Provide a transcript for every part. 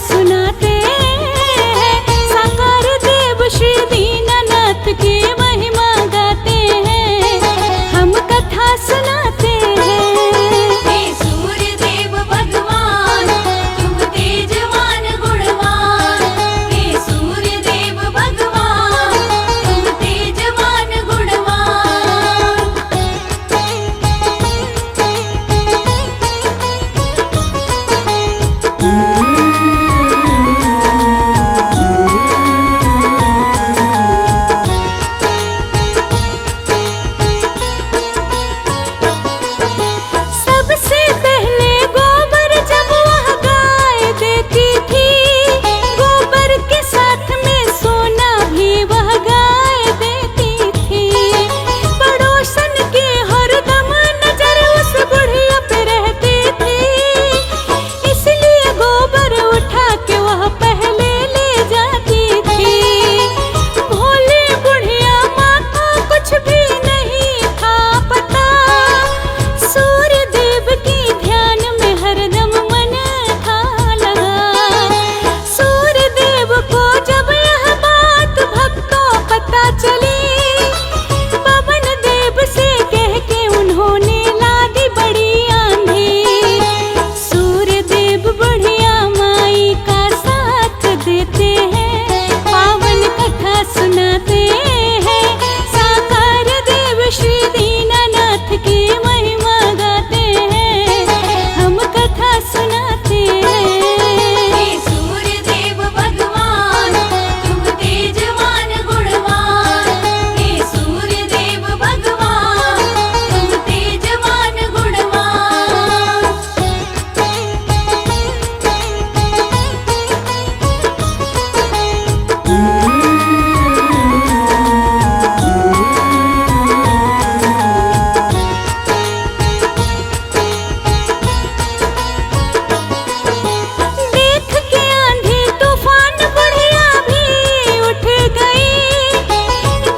सुनाते हैं, साकार देव श्री दीनानाथ की महिमा गाते हैं, हम कथा सुनाते हैं। हे सूर्य देव भगवान तुम तेजवान गुणवान, हे सूर्य देव भगवान तुम तेजवान गुणवान। सबसे पहले गोबर जब वह गाय देती थी, गोबर के साथ में सोना भी वह गाय देती थी। पड़ोसन के हरदम नजर उस बुढ़िया पे रहती थी, इसलिए गोबर उठा के वह पहले ले जाती थी। भोली बुढ़िया माँ को कुछ भी नहीं था पता, सूर्य देव की ध्यान में हरदम मन था लगा। सूर्य देव को जब यह बात भक्तों पता चली, पवन देव से कह के उन्होंने ला दी बड़ी आंधी। सूर्य देव बुढ़िया माई का साथ देते हैं, पावन कथा सुनाते हैं, साकार देव श्री दीनानाथ की महिमा गाते हैं, हम कथा सुनाते हैं। हे सूर्य देव भगवान तुम तेजवान गुणवान, हे सूर्य देव भगवान तुम तेजवान गुणवान। देख के आंधी तूफान बुढ़िया भी उठ गई,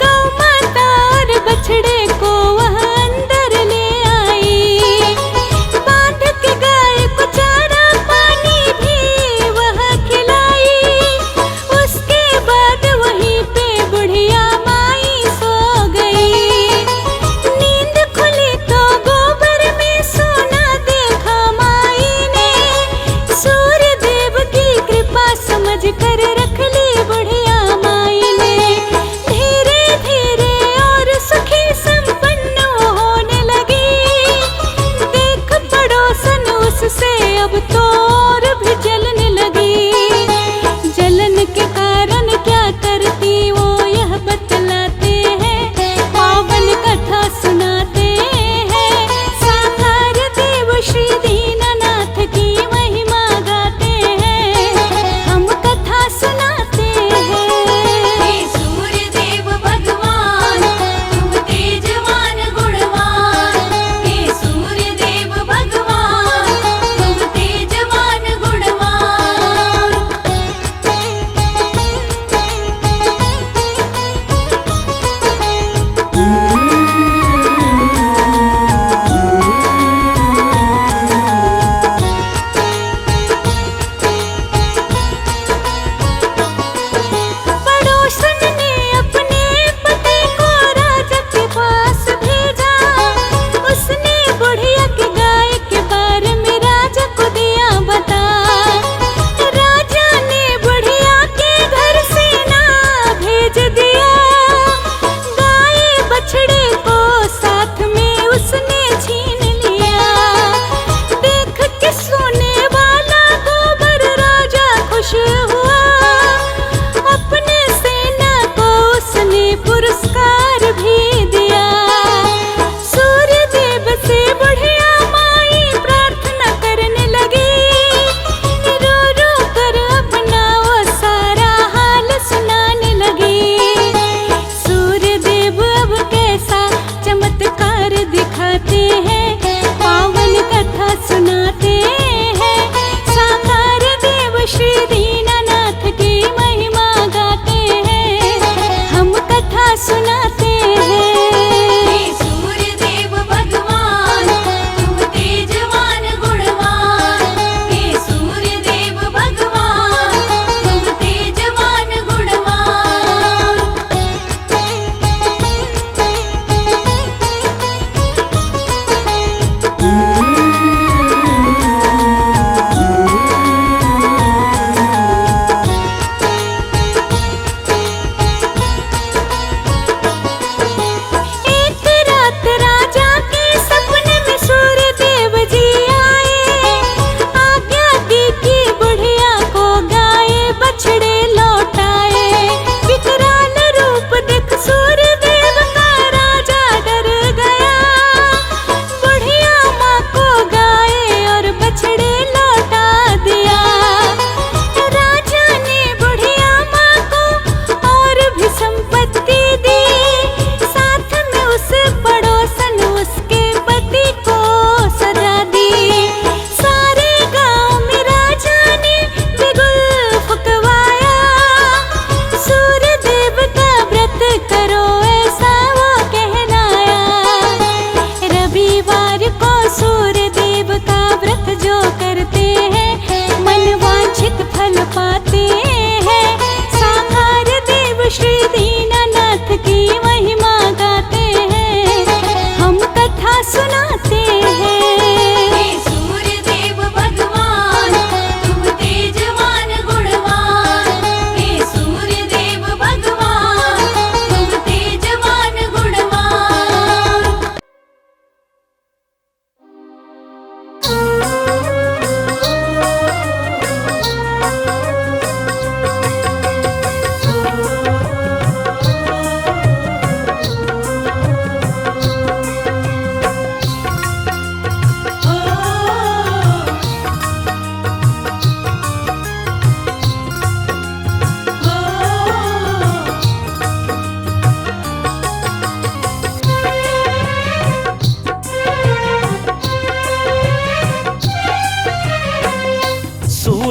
गौ माता और बछड़े को वह अंदर ले आई। बांध के गाय को चारा पानी भी वह खिलाई, उसके बाद वहीं पे बुढ़िया माई सो गई। नींद खुली तो गोबर में सोना देखा माई ने, सूर्य देव की कृपा समझ कर रख ली बुढ़िया माई ने। धीरे धीरे और सुखी संपन्न वो होने लगी, देख पड़ोसन उससे अब तो और भी जलने लगी। जलन के कारण क्या करती वो यह बतलाते हैं, पावन कथा सुनाते हैं, साकार देव श्री दीनानाथ की महिमा गाते हैं, हम कथा सुनाते हैं। हे सूर्य देव भगवान तुम तेजवान गुणवान, हे सूर्य देव भगवान तुम तेजवान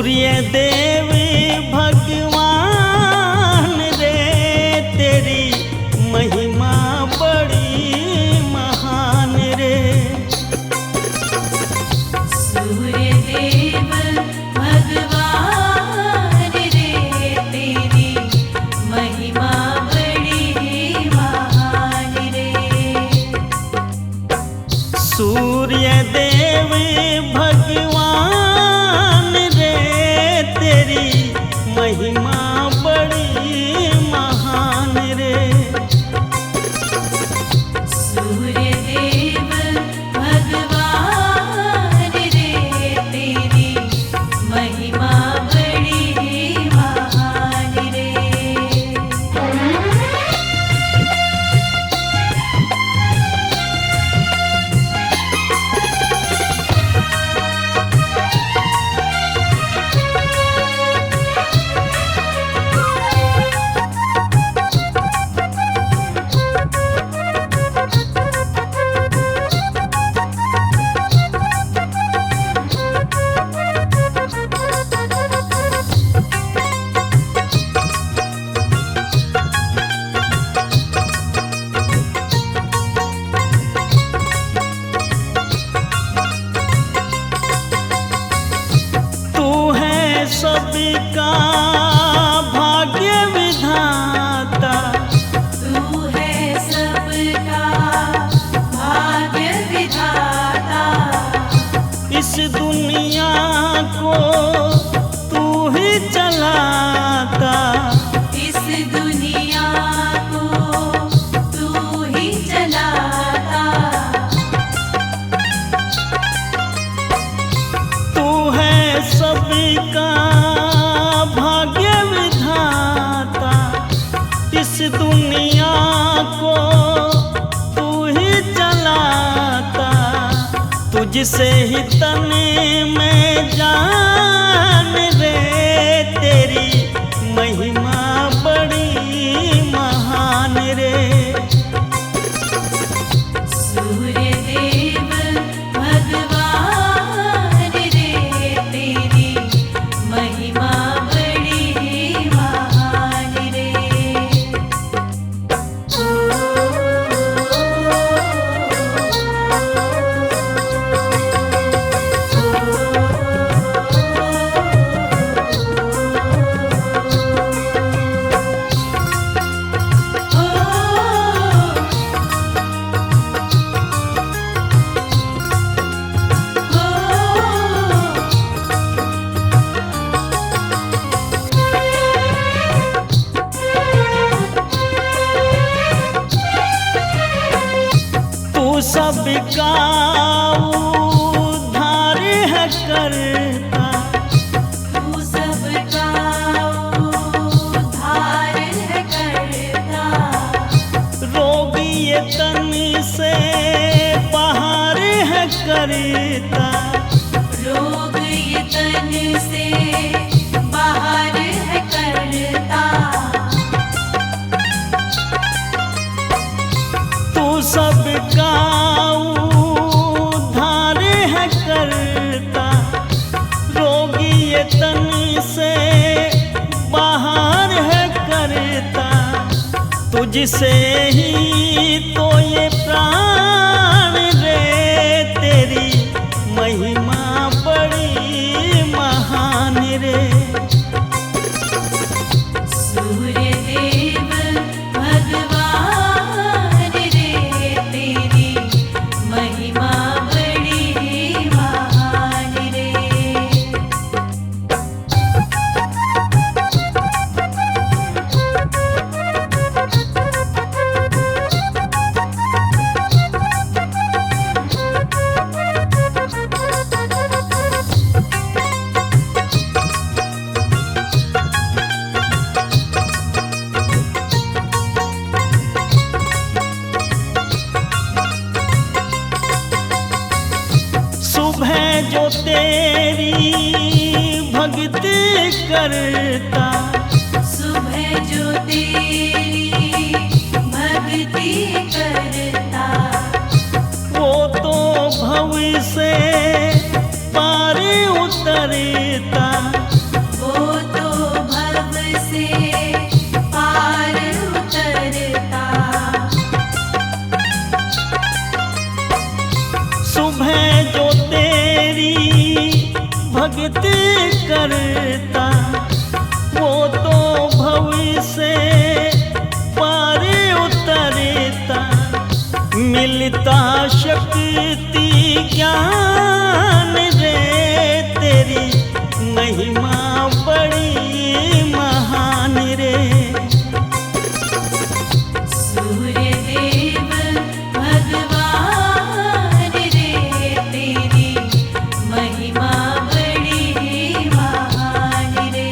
सूर्य देव भगवान रे तेरी महिमा बड़ी महान रे। सूर्य देव भगवान रे तेरी महिमा बड़ी महान रे। सूर्य देव भगवान रे तेरी महिमा बड़ी महान रे। सूर्य देव भगवान रे तेरी महिमा बड़ी महान रे। तू है सबका भाग्य विधाता, तू है सबका भाग्य विधाता। इस दुनिया को तू ही चलाता। इस दुनिया को तू ही चलाता। तू है सबका भाग्य विधाता, इस दुनिया को तू ही चलाता। तुझसे ही तन में जान रे तेरी महिमा बड़ी महान रे। सूर्य देव भगवान रे तेरी महिमा बड़ी महान रे। तू सबका उद्धार है करता, तू सबका उद्धार है करता। रोगी ये तन से बाहर है करता। रोग ये तन से बाहर है करता। तू सबका उद्धार है करता, रोगी ये तन से बाहर है करता। तुझसे ही तो ये प्राण रे तेरी महिमा बड़ी महान रे। सूर्य देव भगवान रे तेरी महिमा बड़ी महान रे। जो तेरी भक्ति करता, सुबह जो तेरी भक्ति करता, वो तो भव से पार उतरता। भक्ति करता वो तो भव से पार उतरता। मिलता शक्ति ज्ञान रे तेरी महिमा बड़ी महान रे। सूर्यदेव भगवान रे तेरी महिमा बड़ी महान रे।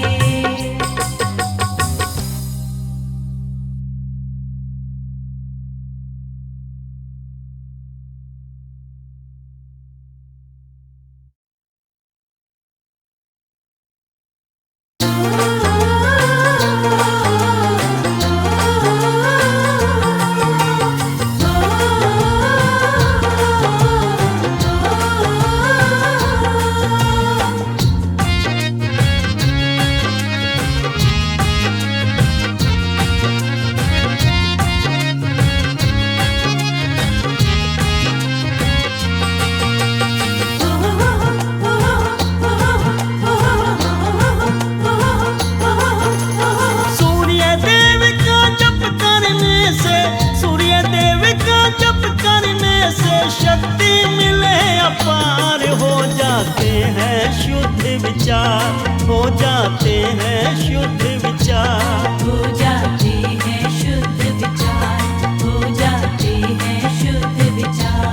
शक्ति मिले अपार हो जाते हैं शुद्ध विचार, हो जाते हैं शुद्ध विचार। हो जाते हैं शुद्ध विचार, हो जाते हैं शुद्ध विचार।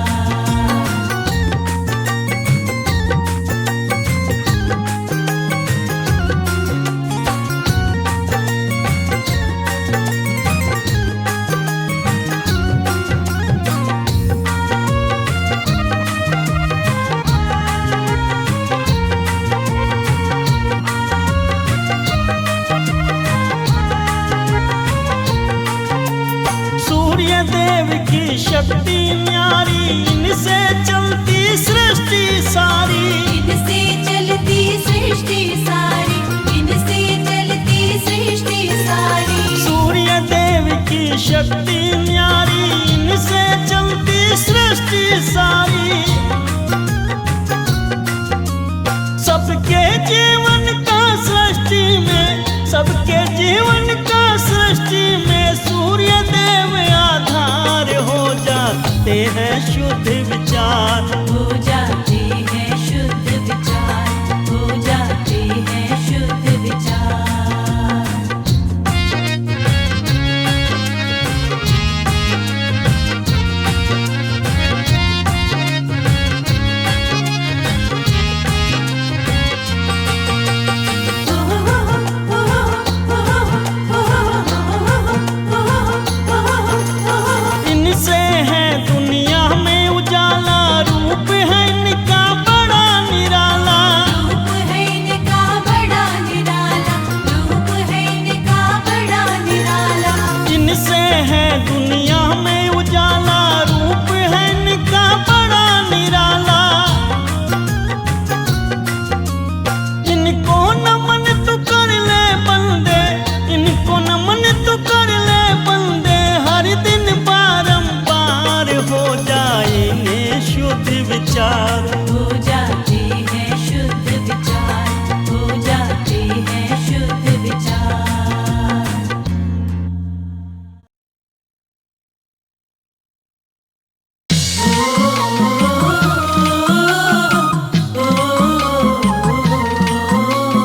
शक्ति न्यारी इनसे चलती सृष्टि सारी, इनसे चलती सृष्टि सारी, इनसे चलती सृष्टि सारी। सूर्य देव की शक्ति न्यारी इनसे चलती सृष्टि सारी। सबके जीवन का सृष्टि में, सबके जीवन का सृष्टि में सूर्य देव आधार हो जाते हैं शुद्ध विचार। हो जाते हैं शुद्ध विचार, हो जाते हैं शुद्ध विचार। इनसे है दुनिया में उजाला, रूप है इनका बड़ा निराला। रूप है इनका बड़ा निराला, रूप है इनका बड़ा निराला। इनसे है दुनिया में उजाला, रूप है इनका बड़ा निराला। इनको नमन तू कर ले बंदे, इनको नमन तू कर ले बंदे। हर दिन बारंबार हो जाएंगे शुद्ध विचार। हो जाते हैं शुद्ध विचार, हो जाते हैं शुद्ध विचार। ओ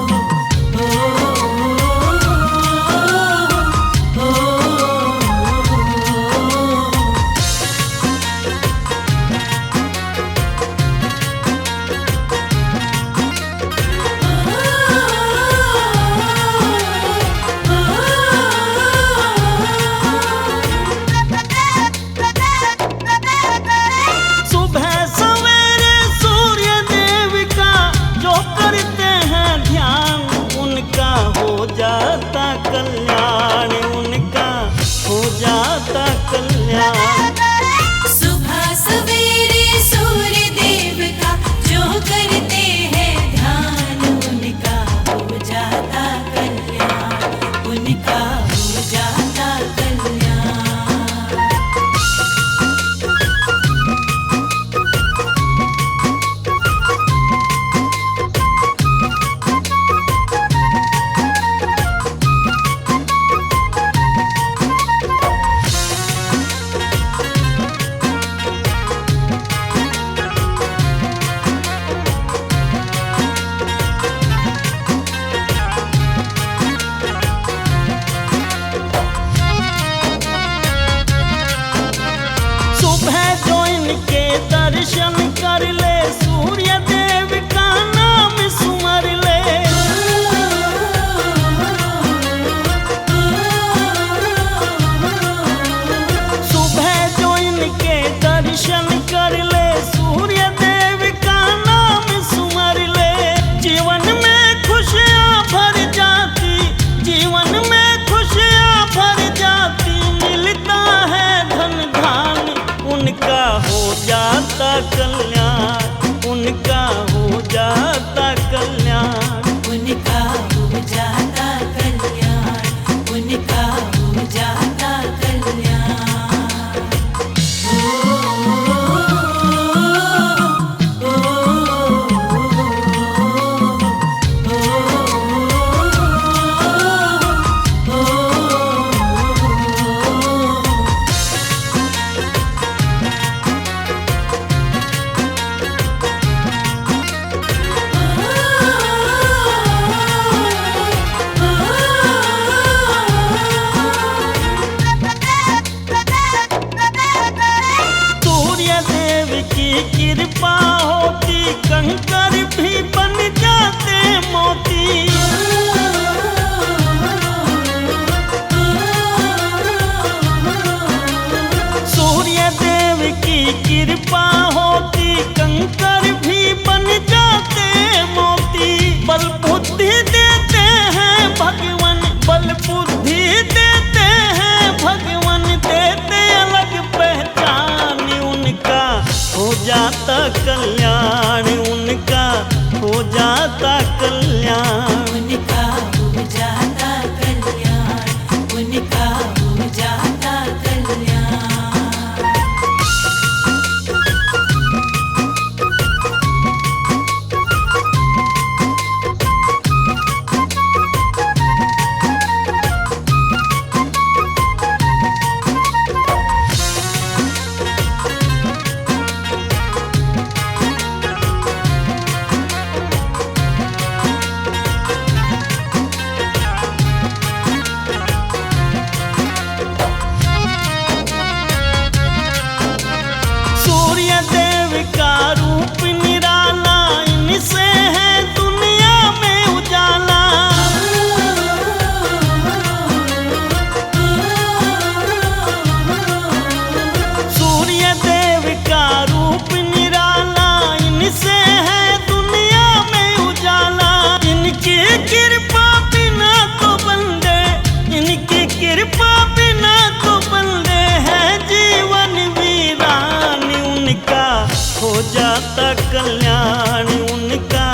जाता कल्याण। उनका हो जाता कल्याण, उनका हो जाता कल्याण। सूर्य देव का रूप निराला, इनसे है दुनिया में उजाला। सूर्य देव का रूप निराला, इनसे है दुनिया में उजाला। इनकी कृपा बिना तो बंदे, इनकी कृपा बिना तो बंदे है जीवन वीरान। उनका हो जाता कल्याण, उनका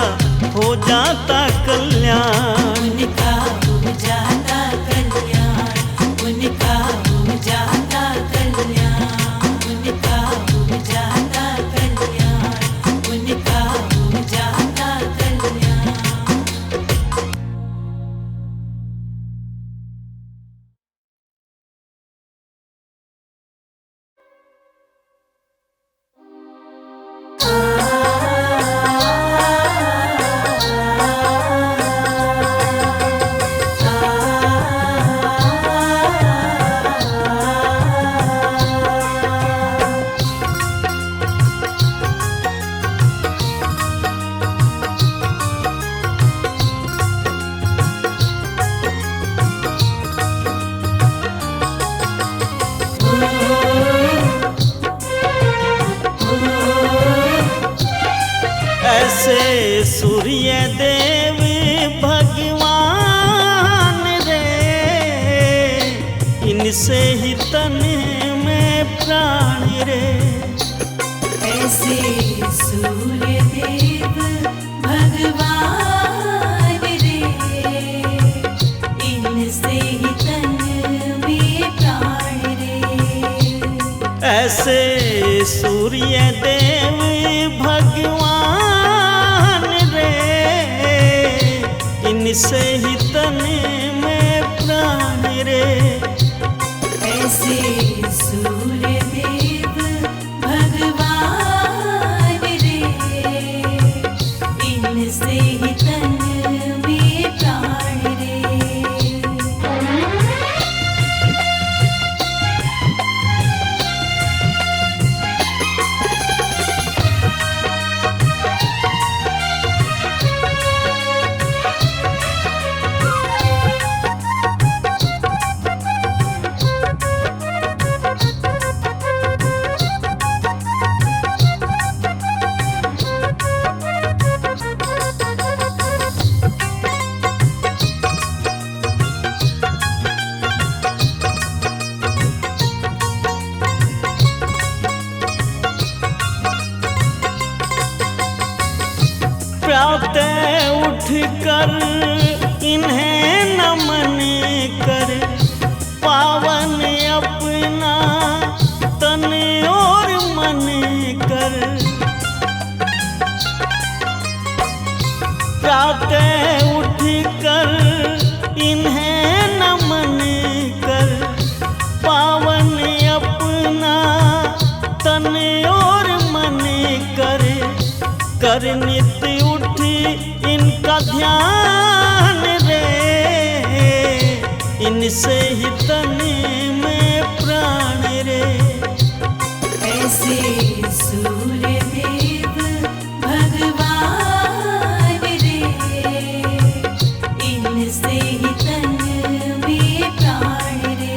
हो जाता कल्याण। उनका हो जाता कल्याण, उनका हो जाता कल्याण, उनका हो जाता कल्याण, उनका हो जाता कल्याण। ऐसे सूर्य देव भगवान रे, इनसे ही तन में प्राण रे। ऐसे सूर्य देव भगवान रे, इनसे ही तन में प्राण रे। ऐसे सूर्य देव भगवान रे, इनसे ही तन में प्राण रे। ऐसे सूर्य देव भगवान रे, इनसे ही तन में प्राण रे। प्रातः उठ कर इन्हें नमन कर, पावन अपना तन और मन कर। प्रातः उठ कर इन्हें नमन कर, पावन अपना तन और मन कर। कर नित्य उठी इनका ध्यान रे, इनसे ही तन में प्राण रे। ऐसे सूर्य देव भगवान रे, इनसे ही तन में प्राण रे।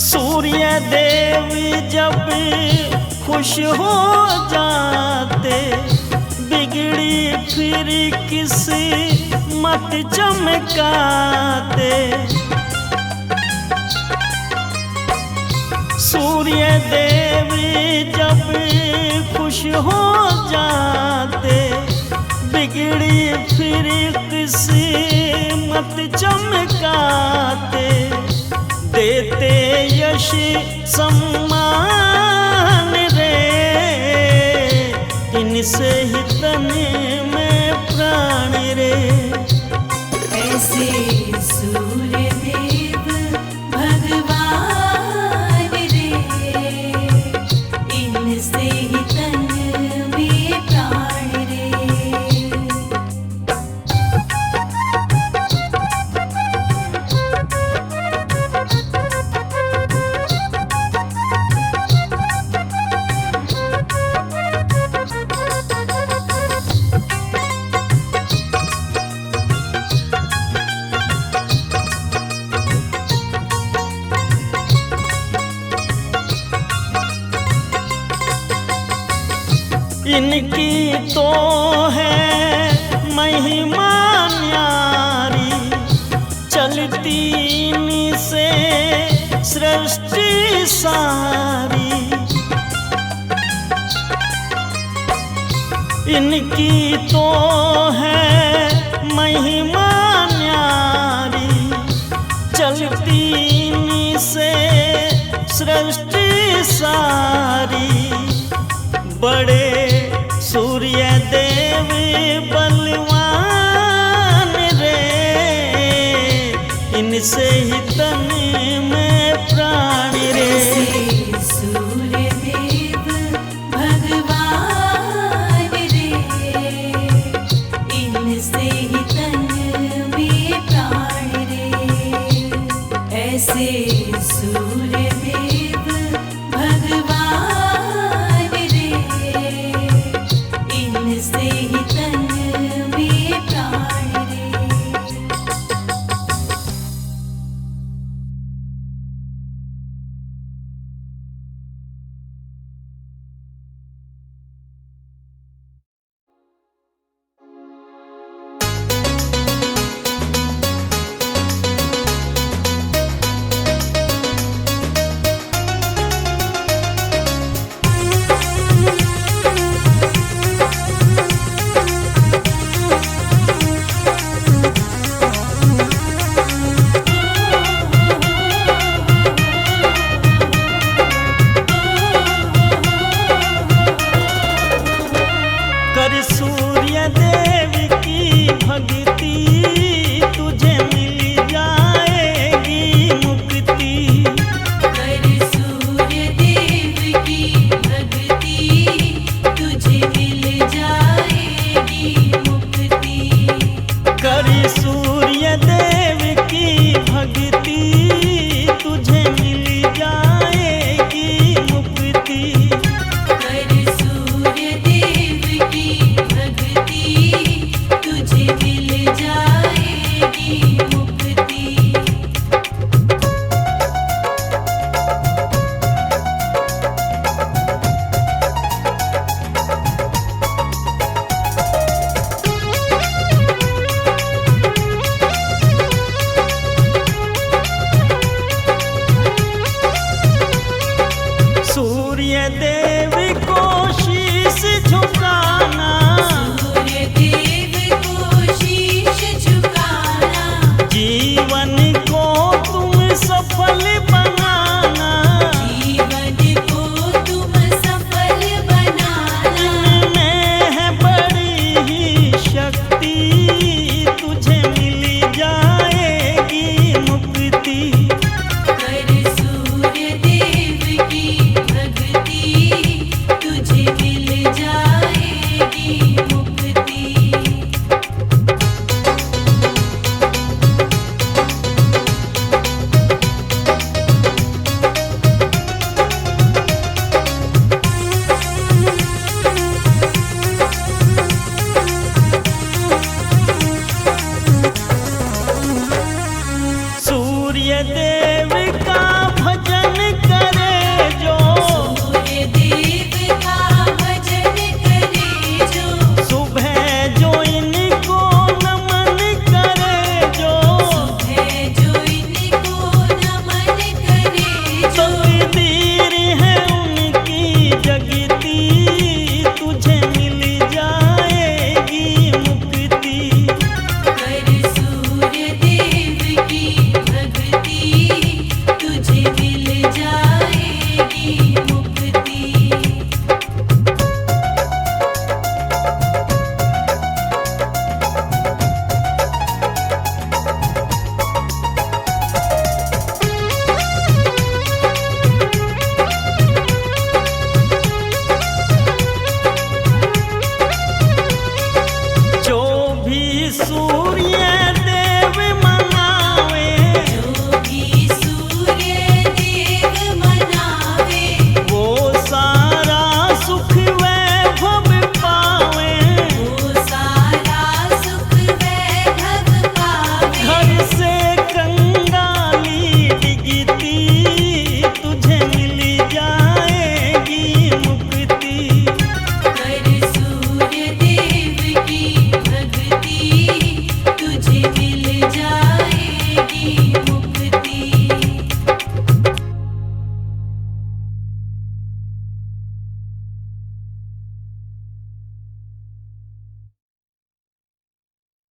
सूर्य देव जब खुश हो जाते, बिगड़ी फिर किसी मत चमकाते। सूर्य देव जब खुश हो जाते, बिगड़ी फिर किसी मत चमकाते। देते यश सम्मान रे, इनसे ही तन में प्राण रे। ऐसे सूर्य देव भगवान रे, इनसे ही तन में प्राण रे। इनकी तो है महिमा न्यारी, चलती इनसे सृष्टि सारी। इनकी तो है महिमा न्यारी, चलती इनसे सृष्टि सारी। बड़े सूर्य देव बलवान रे, इनसे ही तन में प्राण रे। ऐसे सूर्य देव भगवान रे, इनसे ही तन में प्राण रे। ऐसे सूर्य देव भगवान रे, इनसे ही तन में प्राण रे। कर सूर्य देव